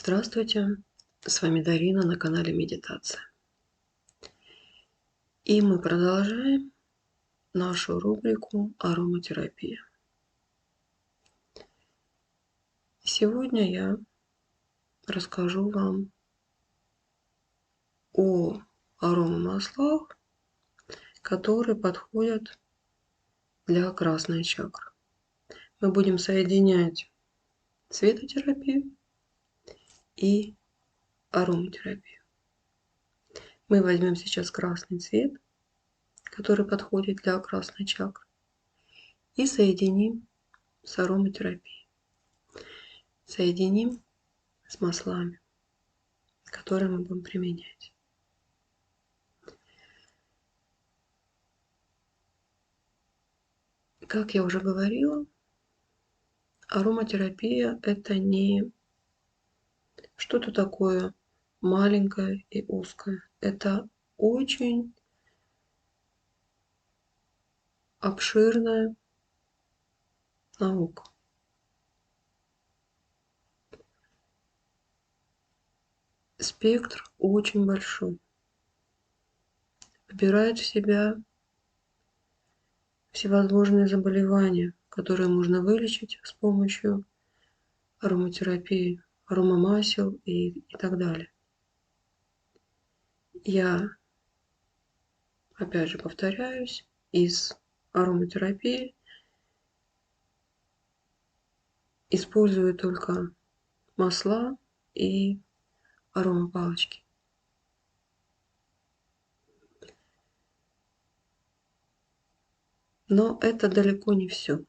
Здравствуйте, с вами Дарина на канале Медитация. И мы продолжаем нашу рубрику ароматерапия. Сегодня я расскажу вам о аромамаслах, которые подходят для красной чакры. Мы будем соединять цветотерапию и ароматерапию. Мы возьмем сейчас красный цвет, который подходит для красной чакры, и соединим с ароматерапией. Соединим с маслами, которые мы будем применять. Как я уже говорила, ароматерапия – это не что-то такое маленькое и узкое. Это очень обширная наука. Спектр очень большой. Вбирает в себя всевозможные заболевания, которые можно вылечить с помощью ароматерапии, аромамасел и так далее. Я, опять же, повторяюсь, из ароматерапии использую только масла и аромапалочки. Но это далеко не все.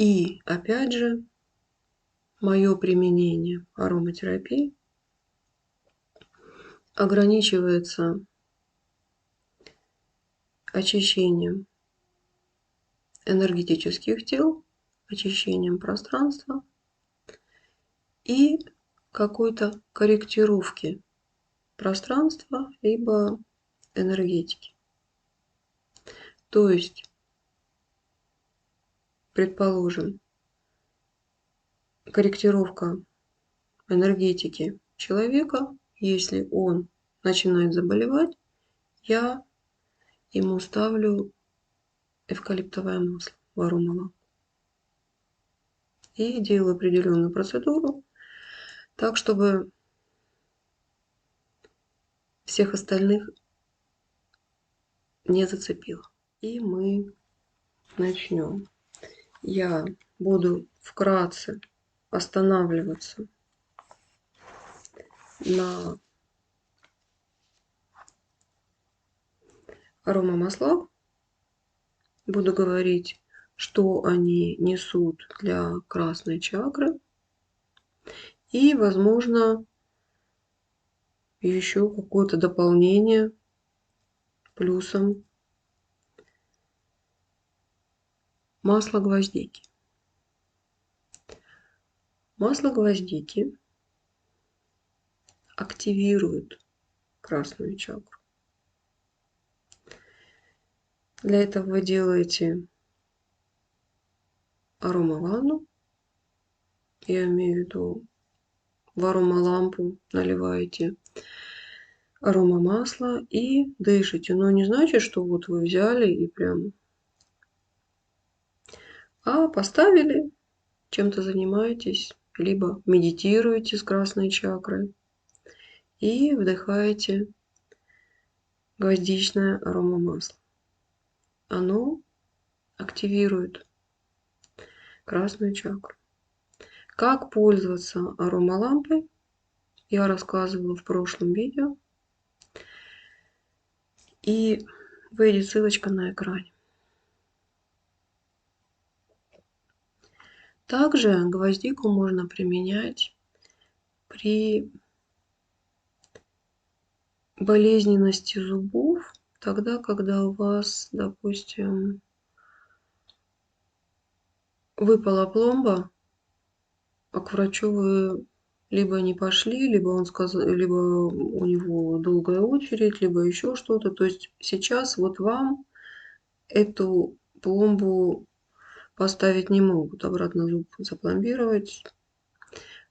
И опять же, мое применение ароматерапии ограничивается очищением энергетических тел, очищением пространства и какой-то корректировки пространства либо энергетики. То есть, предположим, корректировка энергетики человека, если он начинает заболевать, я ему ставлю эвкалиптовое масло в аромалампу и делаю определенную процедуру, так чтобы всех остальных не зацепило. И мы начнем. Я буду вкратце останавливаться на аромамаслах. Буду говорить, что они несут для красной чакры. И, возможно, еще какое-то дополнение плюсом масло гвоздики. Масло гвоздики активирует красную чакру. Для этого вы делаете аромаванну. Я имею в виду, в аромалампу наливаете аромамасло и дышите. Но не значит, что вот вы взяли и прям... А поставили, чем-то занимаетесь, либо медитируете с красной чакрой и вдыхаете гвоздичное аромамасло. Оно активирует красную чакру. Как пользоваться аромалампой, я рассказывала в прошлом видео. И выйдет ссылочка на экране. Также гвоздику можно применять при болезненности зубов, тогда, когда у вас, допустим, выпала пломба, а к врачу вы либо не пошли, либо он сказал, либо у него долгая очередь, либо еще что-то. То есть сейчас вот вам эту пломбу поставить не могут, обратно зуб запломбировать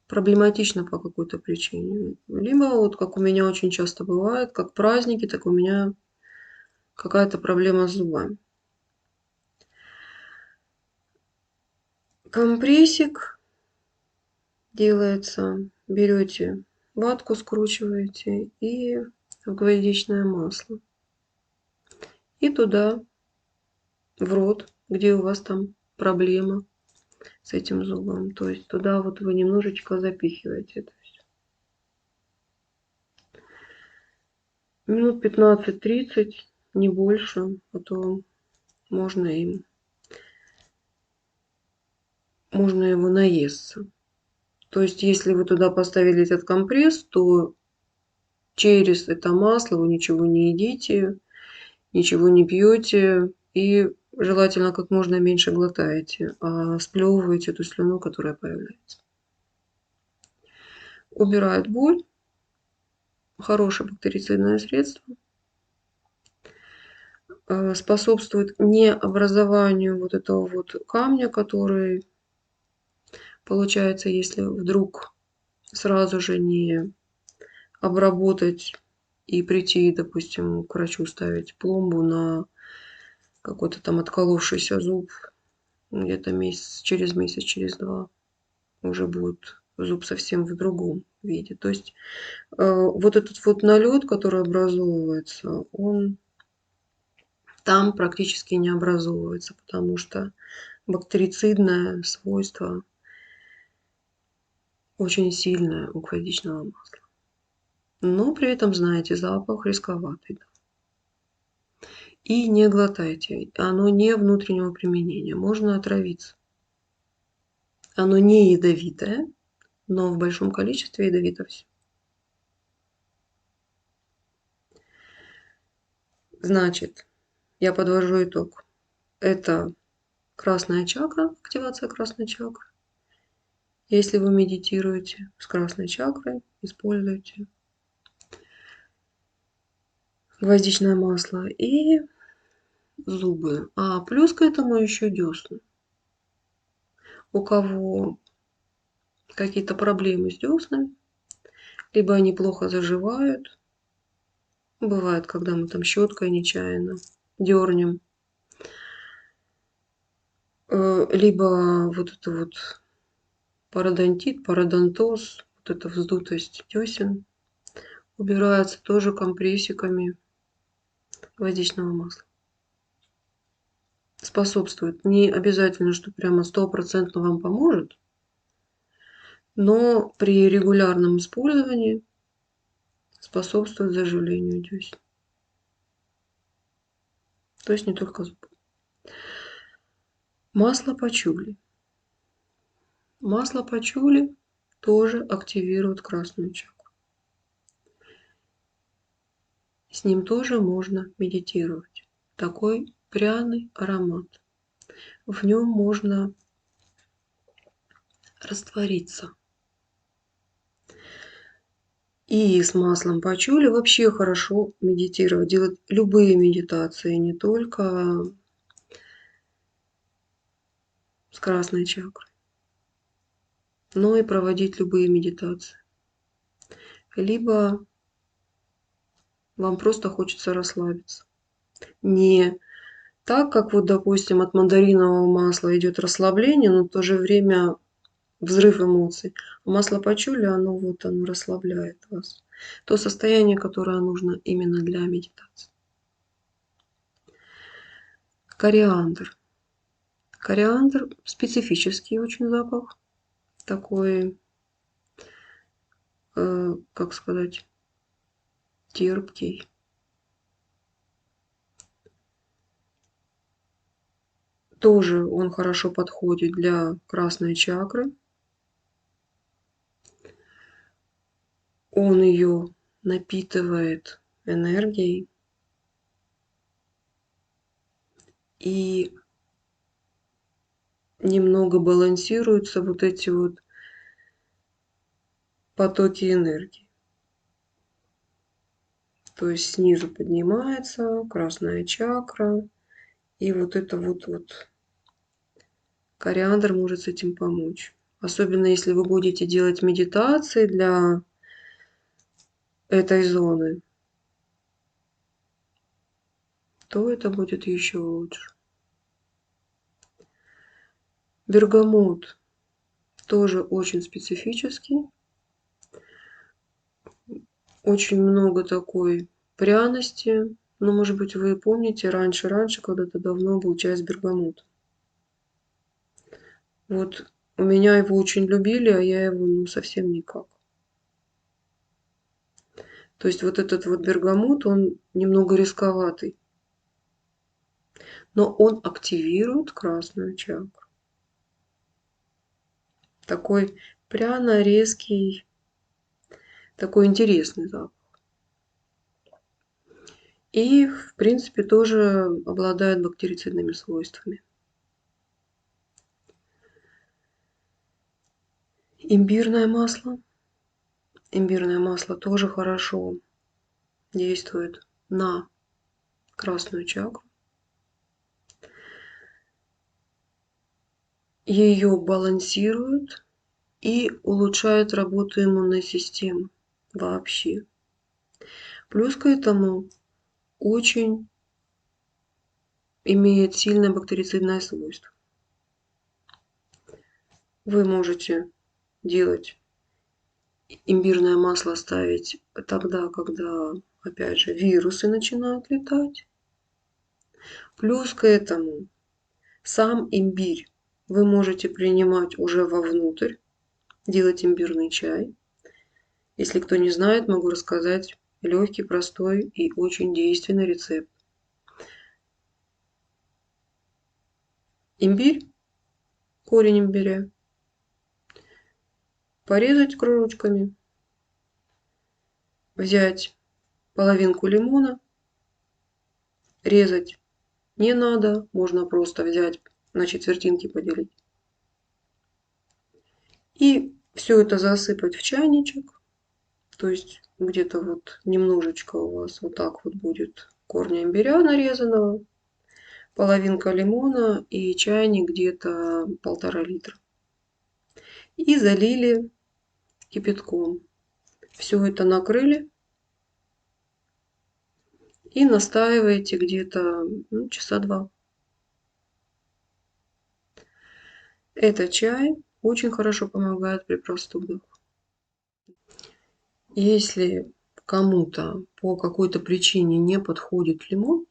проблематично по какой-то причине. Либо вот как у меня очень часто бывает, как праздники, так у меня какая-то проблема с зубами. Компрессик делается, берете ватку, скручиваете и в гвоздичное масло. И туда, в рот, где у вас там проблема с этим зубом. То есть туда вот вы немножечко запихиваете это все. Минут 15-30, не больше, а то можно им, можно его наесться. То есть если вы туда поставили этот компресс, то через это масло вы ничего не едите, ничего не пьете и желательно как можно меньше глотаете, а сплевываете эту слюну, которая появляется. Убирает боль, хорошее бактерицидное средство, способствует не образованию вот этого вот камня, который получается, если вдруг сразу же не обработать и прийти, допустим, к врачу ставить пломбу на какой-то там отколовшийся зуб, где-то через месяц, через два уже будет зуб совсем в другом виде. То есть вот этот вот налет, который образовывается, он там практически не образовывается, потому что бактерицидное свойство очень сильное у гвоздичного масла. Но при этом, знаете, запах рисковатый. И не глотайте. Оно не внутреннего применения. Можно отравиться. Оно не ядовитое, но в большом количестве ядовито все. Значит, я подвожу итог. Это красная чакра, активация красной чакры. Если вы медитируете с красной чакрой, используйте гвоздичное масло и зубы. А плюс к этому еще десны. У кого какие-то проблемы с деснами, либо они плохо заживают. Бывает, когда мы там щеткой нечаянно дернем. Либо вот это вот пародонтит, пародонтоз, вот эта вздутость десен убирается тоже компрессиками гвоздичного масла. Способствует. Не обязательно, что прямо 100% вам поможет, но при регулярном использовании способствует заживлению десен. То есть не только зуб. Масло пачули. Масло пачули тоже активирует красную чакру. С ним тоже можно медитировать. Такой пряный аромат. В нем можно раствориться. И с маслом пачули вообще хорошо медитировать, делать любые медитации, не только с красной чакрой, но и проводить любые медитации. Либо вам просто хочется расслабиться. Не так, как вот, допустим, от мандаринового масла идет расслабление, но в то же время взрыв эмоций. А масло пачули, оно расслабляет вас. То состояние, которое нужно именно для медитации. Кориандр. Кориандр специфический очень запах. Такой, как сказать, терпкий. Тоже он хорошо подходит для красной чакры. Он ее напитывает энергией. И немного балансируются вот эти вот потоки энергии. То есть снизу поднимается красная чакра. И вот это вот Кориандр может с этим помочь. Особенно если вы будете делать медитации для этой зоны, то это будет еще лучше. Бергамот тоже очень специфический. Очень много такой пряности. Но, может быть, вы помните, раньше, когда-то давно был чай с бергамотом. Вот у меня его очень любили, а я его совсем никак. То есть вот этот вот бергамот, он немного рисковатый, но он активирует красную чакру. Такой пряно-резкий, такой интересный запах. И, в принципе, тоже обладает бактерицидными свойствами. Имбирное масло. Имбирное масло тоже хорошо действует на красную чакру. Ее балансирует и улучшает работу иммунной системы вообще. Плюс к этому очень имеет сильное бактерицидное свойство. Вы можете делать имбирное масло, ставить тогда, когда, опять же, вирусы начинают летать. Плюс к этому сам имбирь вы можете принимать уже вовнутрь, делать имбирный чай. Если кто не знает, могу рассказать легкий, простой и очень действенный рецепт. Имбирь, корень имбиря, порезать кружочками, взять половинку лимона, резать не надо, можно просто взять, на четвертинки поделить. И все это засыпать в чайничек, то есть где-то вот немножечко у вас вот так вот будет корня имбиря нарезанного, половинка лимона и чайник где-то 1,5 литра. И залили кипятком. Все это накрыли и настаиваете где-то часа 2. Этот чай очень хорошо помогает при простудах. Если кому-то по какой-то причине не подходит лимон,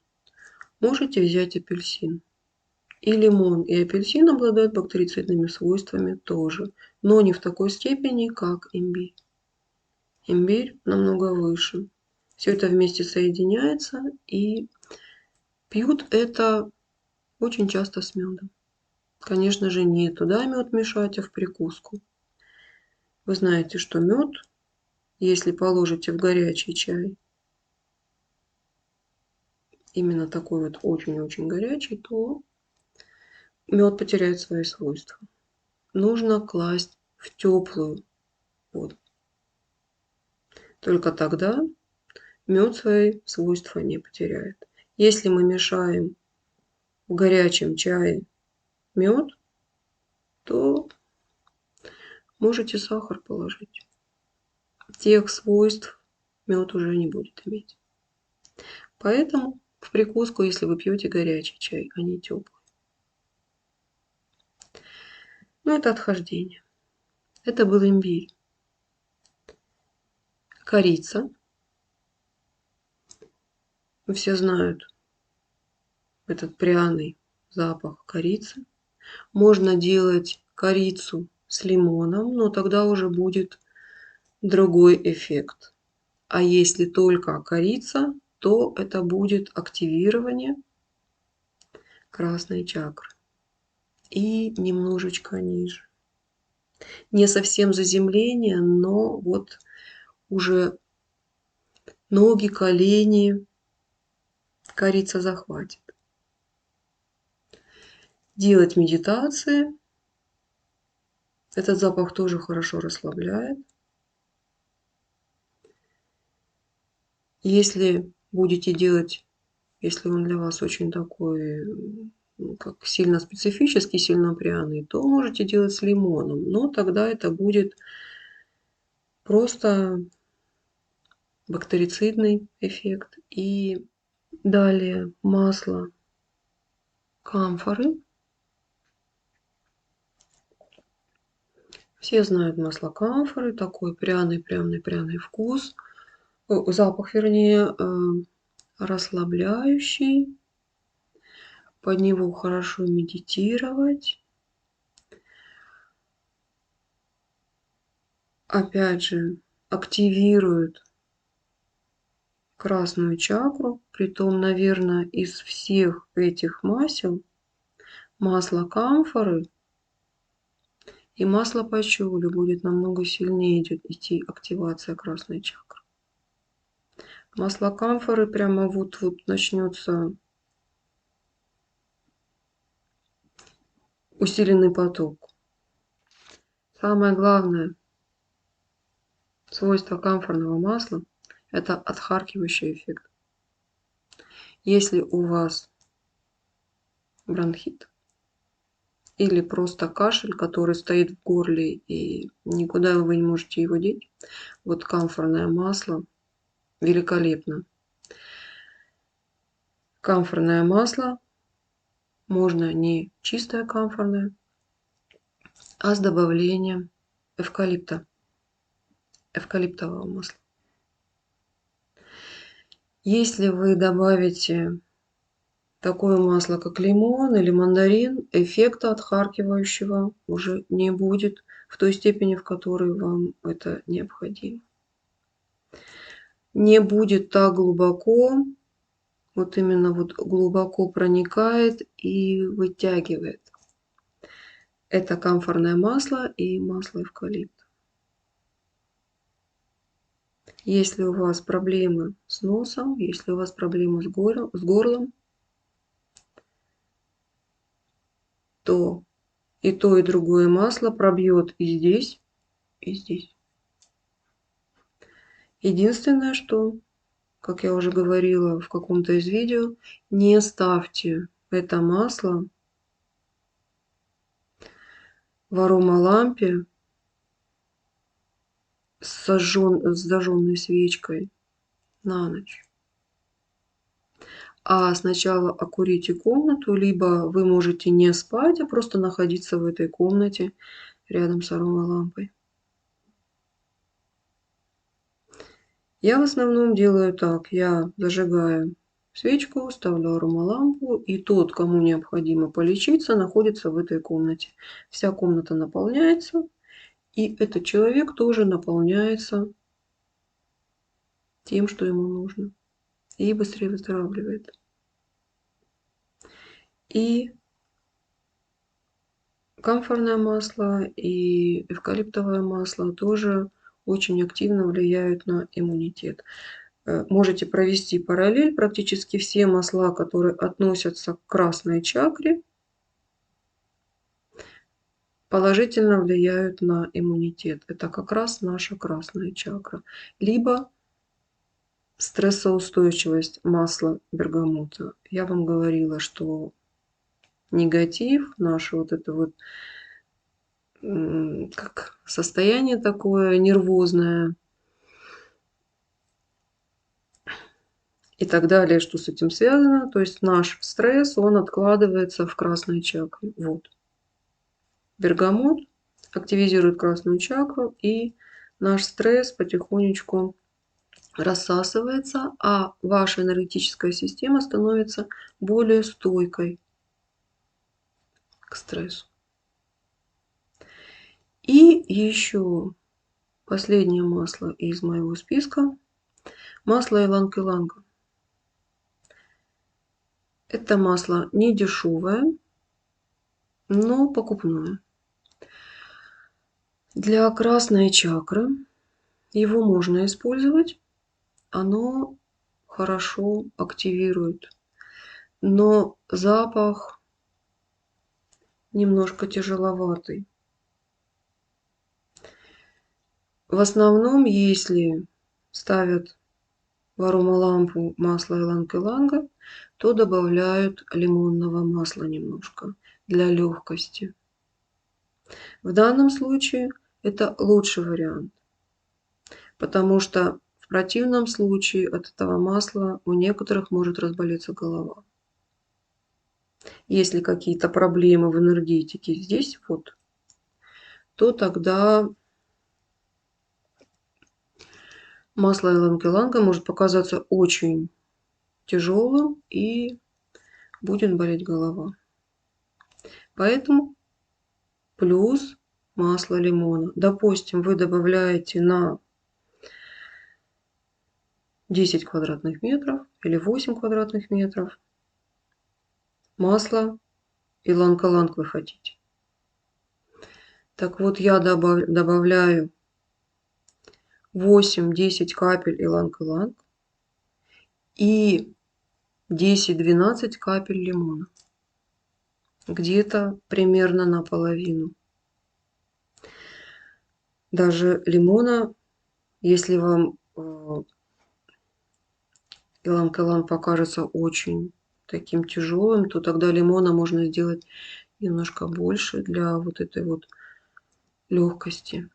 можете взять апельсин. И лимон, и апельсин обладают бактерицидными свойствами тоже, но не в такой степени, как имбирь. Имбирь намного выше. Все это вместе соединяется и пьют это очень часто с медом. Конечно же, не туда мед мешать, а в прикуску. Вы знаете, что мед, если положите в горячий чай, именно такой вот очень-очень горячий, то мед потеряет свои свойства. Нужно класть в теплую воду. Только тогда мед свои свойства не потеряет. Если мы мешаем в горячем чае мед, то можете сахар положить. Тех свойств мед уже не будет иметь. Поэтому в прикуску, если вы пьете горячий чай, а не теплый. Ну, это отхождение. Это был имбирь. Корица. Все знают этот пряный запах корицы. Можно делать корицу с лимоном, но тогда уже будет другой эффект. А если только корица, то это будет активирование красной чакры. И немножечко ниже. Не совсем заземление, но вот уже ноги, колени корица захватит. Делать медитации. Этот запах тоже хорошо расслабляет. Если будете делать, если он для вас очень такой как сильно специфический, сильно пряный, то можете делать с лимоном. Но тогда это будет просто бактерицидный эффект. И далее масло камфоры. Все знают масло камфоры, такой пряный вкус, запах, вернее, расслабляющий. Под него хорошо медитировать. Опять же, активирует красную чакру. Притом, наверное, из всех этих масел масло камфоры и масло пачули будет намного сильнее идти активация красной чакры. Масло камфоры прямо вот начнется усиленный поток. Самое главное свойство камфорного масла – это отхаркивающий эффект. Если у вас бронхит или просто кашель, который стоит в горле и никуда вы не можете его деть, вот камфорное масло великолепно. Камфорное масло можно не чистое камфорное, а с добавлением эвкалиптового масла. Если вы добавите такое масло, как лимон или мандарин, эффекта отхаркивающего уже не будет в той степени, в которой вам это необходимо. Не будет так глубоко, вот именно вот глубоко проникает и вытягивает. Это камфорное масло и масло эвкалипта. Если у вас проблемы с носом, если у вас проблемы с горлом, то, и другое масло пробьет и здесь, и здесь. Единственное, что, как я уже говорила в каком-то из видео, не ставьте это масло в аромалампе с зажженной свечкой на ночь. А сначала окурите комнату, либо вы можете не спать, а просто находиться в этой комнате рядом с аромалампой. Я в основном делаю так. Я зажигаю свечку, ставлю аромалампу, и тот, кому необходимо полечиться, находится в этой комнате. Вся комната наполняется, и этот человек тоже наполняется тем, что ему нужно, и быстрее выздоравливает. И камфорное масло, и эвкалиптовое масло тоже очень активно влияют на иммунитет. Можете провести параллель. Практически все масла, которые относятся к красной чакре, положительно влияют на иммунитет. Это как раз наша красная чакра. Либо стрессоустойчивость масла бергамота. Я вам говорила, что негатив, наше вот это вот как состояние такое нервозное и так далее, что с этим связано. То есть наш стресс, он откладывается в красной чакре. Вот. Бергамот активизирует красную чакру, и наш стресс потихонечку рассасывается, а ваша энергетическая система становится более стойкой к стрессу. И еще последнее масло из моего списка – масло иланг-иланга. Это масло не дешевое, но покупное. Для красной чакры его можно использовать, оно хорошо активирует, но запах немножко тяжеловатый. В основном, если ставят в аромалампу масло иланг-иланга, то добавляют лимонного масла немножко для легкости. В данном случае это лучший вариант, потому что в противном случае от этого масла у некоторых может разболеться голова. Если какие-то проблемы в энергетике здесь вот, то тогда масло иланг-иланга может показаться очень тяжелым и будет болеть голова. Поэтому плюс масло лимона. Допустим, вы добавляете на 10 квадратных метров или 8 квадратных метров масло иланг-иланг вы хотите. Так вот, я добавляю 8-10 капель иланг-иланг и 10-12 капель лимона. Где-то примерно наполовину. Даже лимона, если вам иланг-иланг покажется очень таким тяжелым, то тогда лимона можно сделать немножко больше для вот этой вот легкости.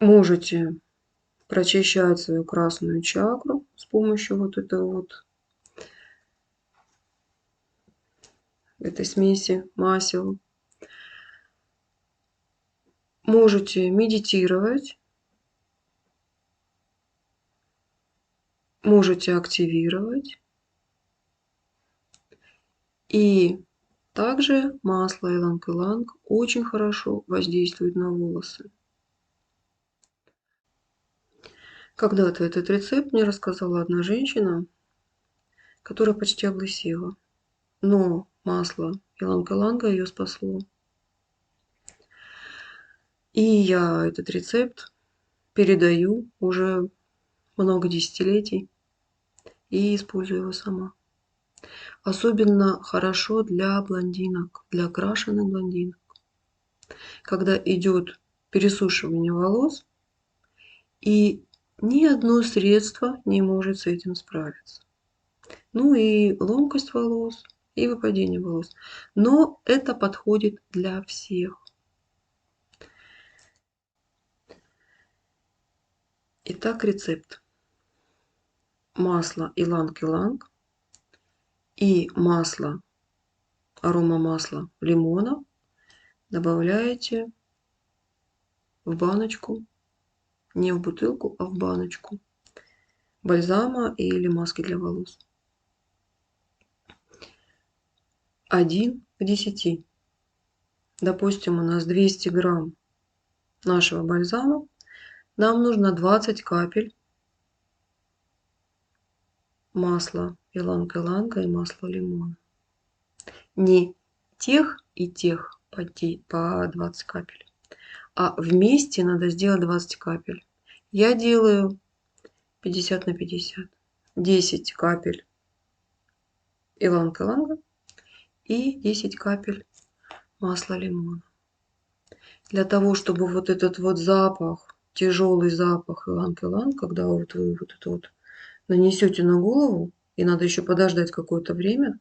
Можете прочищать свою красную чакру с помощью вот этой смеси масел. Можете медитировать, можете активировать. И также масло иланг-иланг очень хорошо воздействует на волосы. Когда-то этот рецепт мне рассказала одна женщина, которая почти облысела. Но масло иланг-иланга ее спасло. И я этот рецепт передаю уже много десятилетий и использую его сама. Особенно хорошо для блондинок, для окрашенных блондинок. Когда идет пересушивание волос, и ни одно средство не может с этим справиться. Ну и ломкость волос, и выпадение волос. Но это подходит для всех. Итак, рецепт. Масло иланг-иланг и масло, аромамасло лимона добавляете в баночку, не в бутылку, а в баночку бальзама или маски для волос. 1:10. Допустим, у нас 200 грамм нашего бальзама. Нам нужно 20 капель масла иланг-иланга и масла лимона. Не тех и тех по 20 капель, а вместе надо сделать 20 капель. Я делаю 50 на 50. 10 капель иланг-иланга и 10 капель масла лимона. Для того, чтобы вот этот вот запах, тяжелый запах иланг-иланг, когда вот вы вот это вот нанесете на голову, и надо еще подождать какое-то время,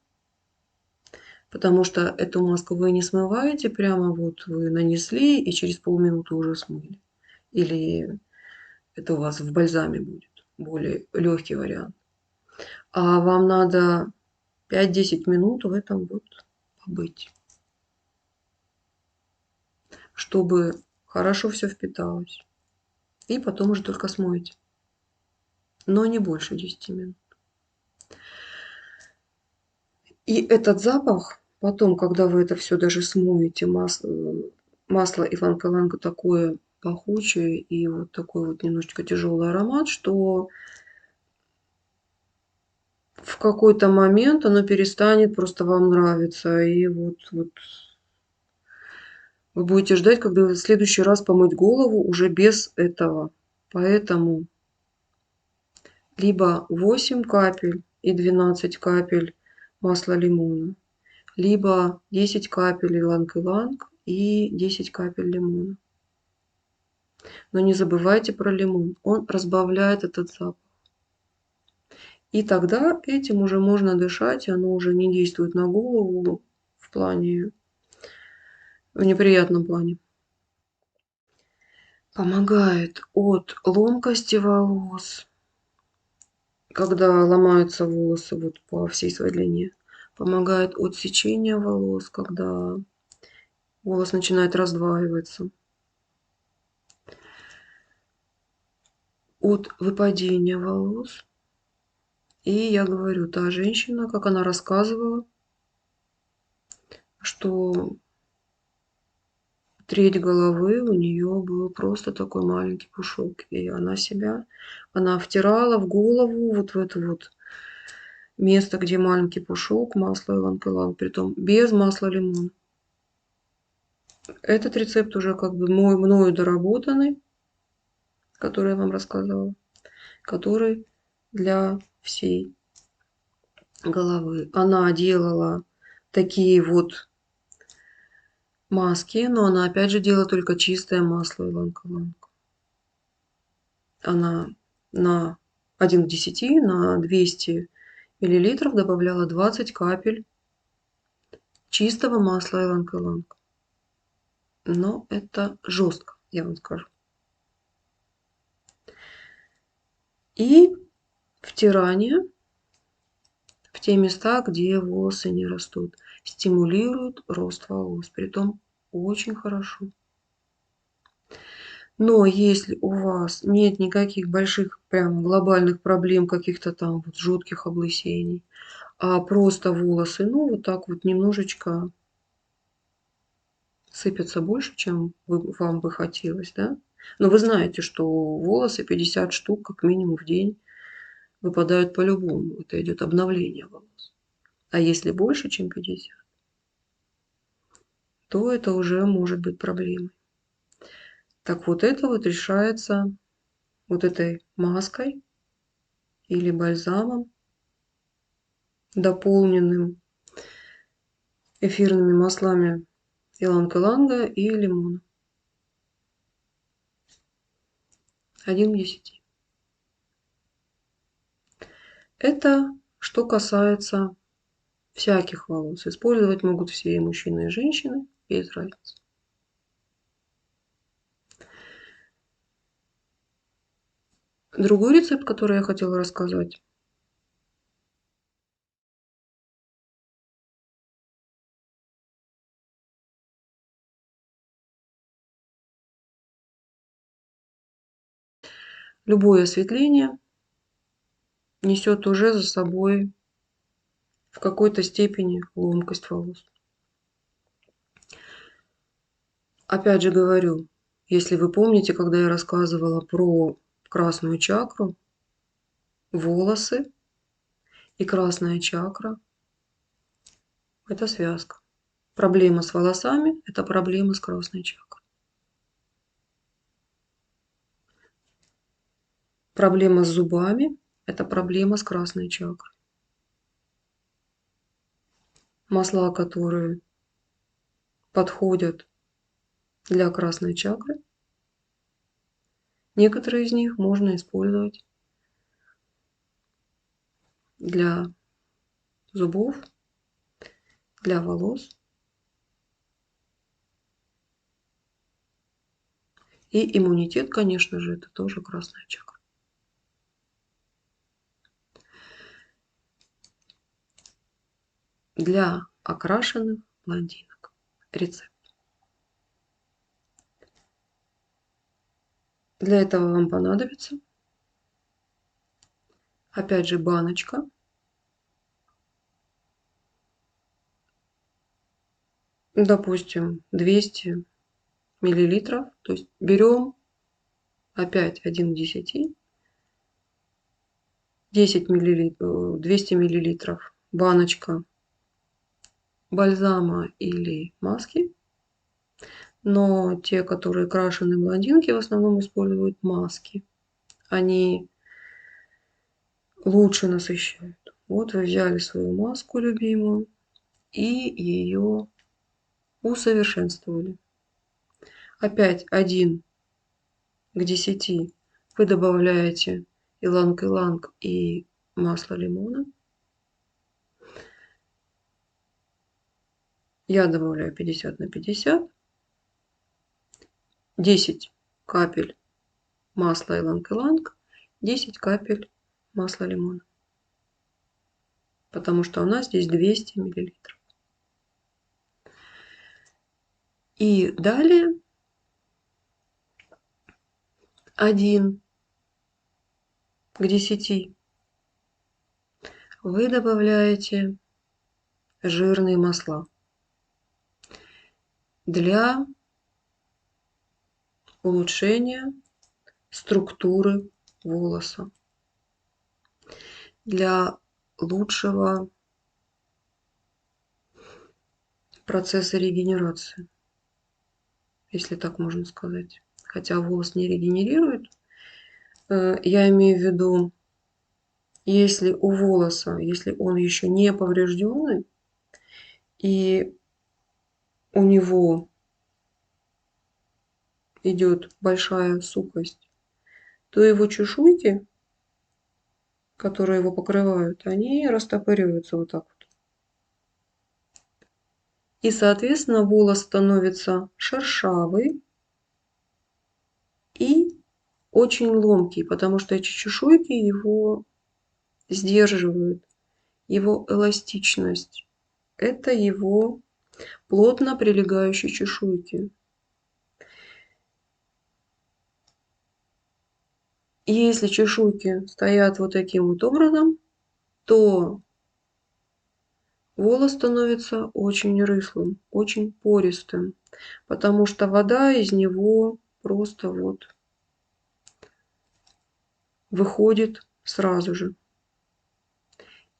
потому что эту маску вы не смываете, прямо вот вы нанесли и через полминуты уже смыли. Или это у вас в бальзаме будет более легкий вариант. А вам надо 5-10 минут в этом вот побыть, чтобы хорошо все впиталось. И потом уже только смоете. Но не больше 10 минут. И этот запах, потом, когда вы это все даже смоете, масло иланг-иланга такое пахучее и вот такой вот немножечко тяжелый аромат, что в какой-то момент оно перестанет просто вам нравиться. И вот вы будете ждать, когда в следующий раз помыть голову уже без этого. Поэтому либо 8 капель и 12 капель масла лимона, либо 10 капель иланг-иланг и 10 капель лимона. Но не забывайте про лимон. Он разбавляет этот запах. И тогда этим уже можно дышать, и оно уже не действует на голову в неприятном плане. Помогает от ломкости волос, когда ломаются волосы вот по всей своей длине. Помогает от сечения волос, когда волос начинает раздваиваться. От выпадения волос. И я говорю, та женщина, как она рассказывала, что треть головы у нее был просто такой маленький пушок. И она втирала в голову вот в это вот место, где маленький пушок, масло иланг-иланг, притом без масла лимона. Этот рецепт уже как бы мною доработанный, который я вам рассказала, который для всей головы. Она делала такие вот маски, но она опять же делала только чистое масло иланг-иланг. Она на 1 к 10 на 200 миллилитров добавляла 20 капель чистого масла иланг-иланг. Но это жестко, я вам скажу. И втирание в те места, где волосы не растут, стимулирует рост волос, притом очень хорошо. Но если у вас нет никаких больших прямо глобальных проблем, каких-то там вот жутких облысений, а просто волосы, ну вот так вот немножечко сыпятся больше, чем вам бы хотелось, да? Но вы знаете, что волосы 50 штук как минимум в день выпадают по-любому. Это идет обновление волос. А если больше, чем 50, то это уже может быть проблемой. Так вот это вот решается вот этой маской или бальзамом, дополненным эфирными маслами иланг-иланга и лимона. 1 к 10. Это что касается всяких волос. Использовать могут все, и мужчины, и женщины, без разницы. Другой рецепт, который я хотела рассказать. Любое осветление несет уже за собой в какой-то степени ломкость волос. Опять же говорю, если вы помните, когда я рассказывала про красную чакру, волосы и красная чакра – это связка. Проблема с волосами – это проблема с красной чакрой. Проблема с зубами – это проблема с красной чакрой. Масла, которые подходят для красной чакры, некоторые из них можно использовать для зубов, для волос. И иммунитет, конечно же, это тоже красная чакра. Для окрашенных блондинок рецепт. Для этого вам понадобится, опять же, баночка, допустим, 200 миллилитров. То есть берем опять 1 к 10, 10 миллилитров, 200 миллилитров баночка бальзама или маски. Но те, которые крашеные блондинки, в основном используют маски. Они лучше насыщают. Вот вы взяли свою маску любимую и ее усовершенствовали. Опять 1 к 10 вы добавляете иланг-иланг и масло лимона. Я добавляю 50 на 50. 10 капель масла иланг-иланг, 10 капель масла лимона. Потому что у нас здесь 200 миллилитров. И далее 1 к 10 вы добавляете жирные масла для улучшения структуры волоса, для лучшего процесса регенерации, если так можно сказать. Хотя волос не регенерирует. Я имею в виду, если у волоса, если он еще не поврежденный, и у него идет большая сухость, то его чешуйки, которые его покрывают, они растопыриваются вот так вот. И, соответственно, волос становится шершавый и очень ломкий, потому что эти чешуйки его сдерживают, его эластичность. Это его плотно прилегающие чешуйки. И если чешуйки стоят вот таким вот образом, то волос становится очень рыхлым, очень пористым, потому что вода из него просто вот выходит сразу же.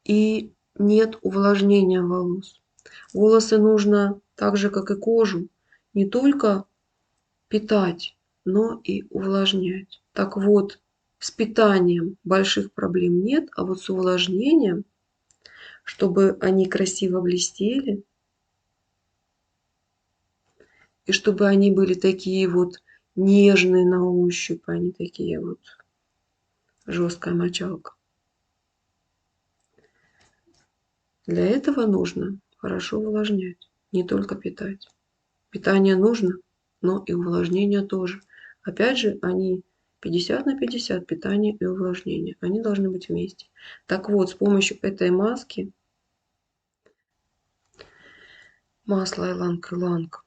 И нет увлажнения волос. Волосы нужно, так же как и кожу, не только питать, но и увлажнять. Так вот, с питанием больших проблем нет, а вот с увлажнением, чтобы они красиво блестели, и чтобы они были такие вот нежные на ощупь, а не такие вот жесткая мочалка. Для этого нужно хорошо увлажнять, не только питать. Питание нужно, но и увлажнение тоже. Опять же, они 50 на 50, питание и увлажнение. Они должны быть вместе. Так вот, с помощью этой маски, масло иланг-иланг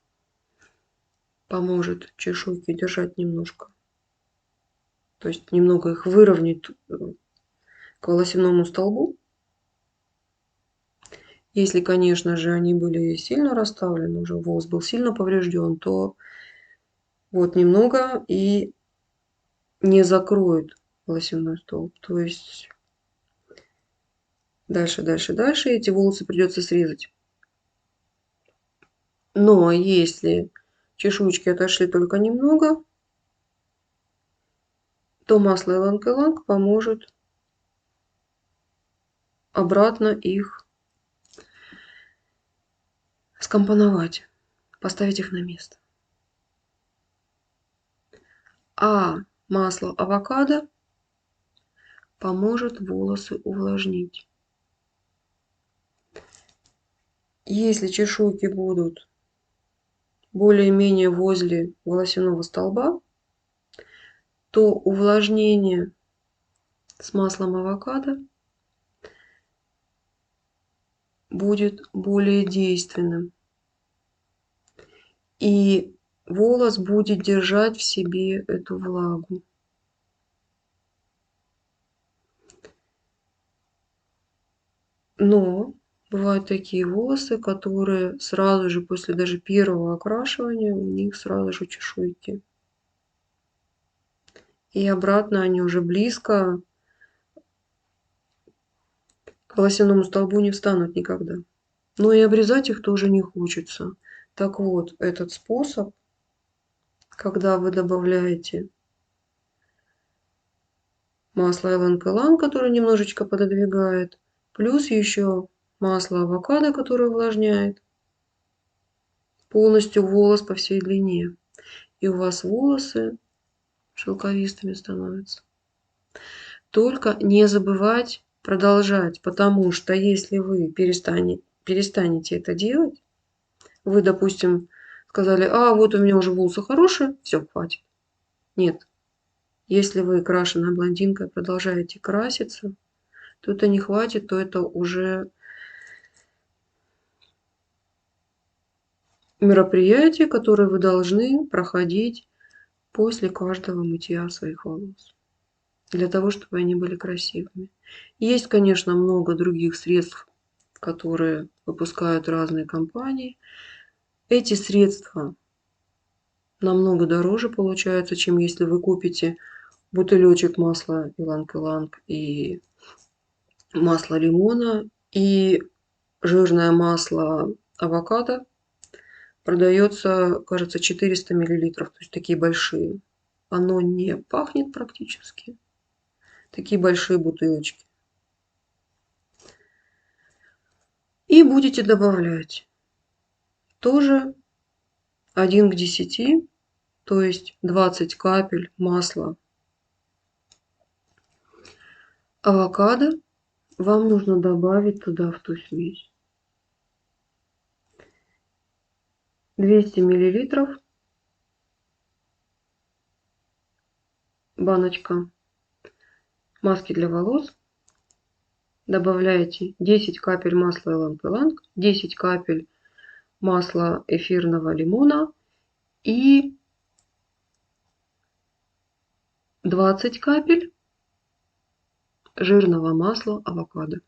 поможет чешуйки держать немножко. То есть немного их выровнять к волосяному столбу. Если, конечно же, они были сильно расставлены, уже волос был сильно поврежден, то вот немного и не закроют волосяной столб. То есть дальше, дальше, дальше эти волосы придется срезать. Но если чешуйки отошли только немного, то масло иланг-иланг поможет обратно их скомпоновать, поставить их на место. А масло авокадо поможет волосы увлажнить. Если чешуйки будут более-менее возле волосяного столба, то увлажнение с маслом авокадо будет более действенным. И волос будет держать в себе эту влагу. Но бывают такие волосы, которые сразу же после даже первого окрашивания у них сразу же чешуйки. И обратно они уже близко к волосяному столбу не встанут никогда. Но и обрезать их тоже не хочется. Так вот, этот способ, когда вы добавляете масло иланг-иланг, которое немножечко пододвигает, плюс еще масло авокадо, которое увлажняет полностью волос по всей длине. И у вас волосы шелковистыми становятся. Только не забывать продолжать, потому что если вы перестанете это делать, вы, допустим, сказали, а вот у меня уже волосы хорошие, все, хватит. Нет. Если вы крашеная блондинка и продолжаете краситься, то это не хватит, то это уже мероприятие, которое вы должны проходить после каждого мытья своих волос, для того, чтобы они были красивыми. Есть, конечно, много других средств, которые выпускают разные компании. Эти средства намного дороже получаются, чем если вы купите бутылечек масла иланг-иланг и масло лимона и жирное масло авокадо. Продается, кажется, 400 миллилитров, то есть такие большие. Оно не пахнет практически. Такие большие бутылочки. И будете добавлять тоже 1 к 10, то есть 20 капель масла авокадо. Вам нужно добавить туда в ту смесь 200 миллилитров баночка маски для волос. Добавляете 10 капель масла иланг-иланг, 10 капель масла эфирного лимона и 20 капель жирного масла авокадо.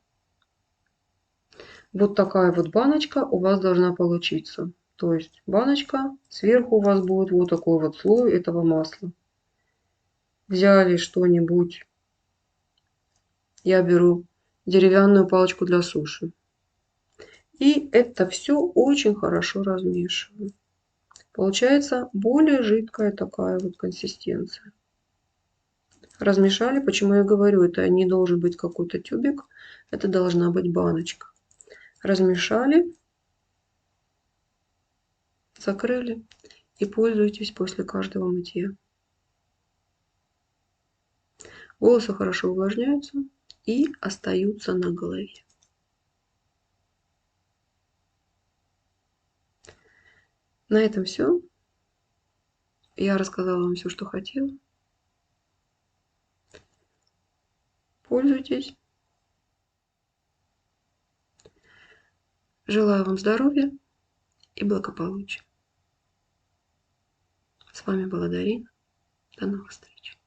Вот такая вот баночка у вас должна получиться. То есть баночка, сверху у вас будет вот такой вот слой этого масла. Взяли что-нибудь, я беру деревянную палочку для суши. И это все очень хорошо размешиваю. Получается более жидкая такая вот консистенция. Размешали, почему я говорю, это не должен быть какой-то тюбик, это должна быть баночка. Размешали, закрыли и пользуйтесь после каждого мытья. Волосы хорошо увлажняются и остаются на голове. На этом все. Я рассказала вам все, что хотела. Пользуйтесь. Желаю вам здоровья и благополучия. С вами была Дарина. До новых встреч.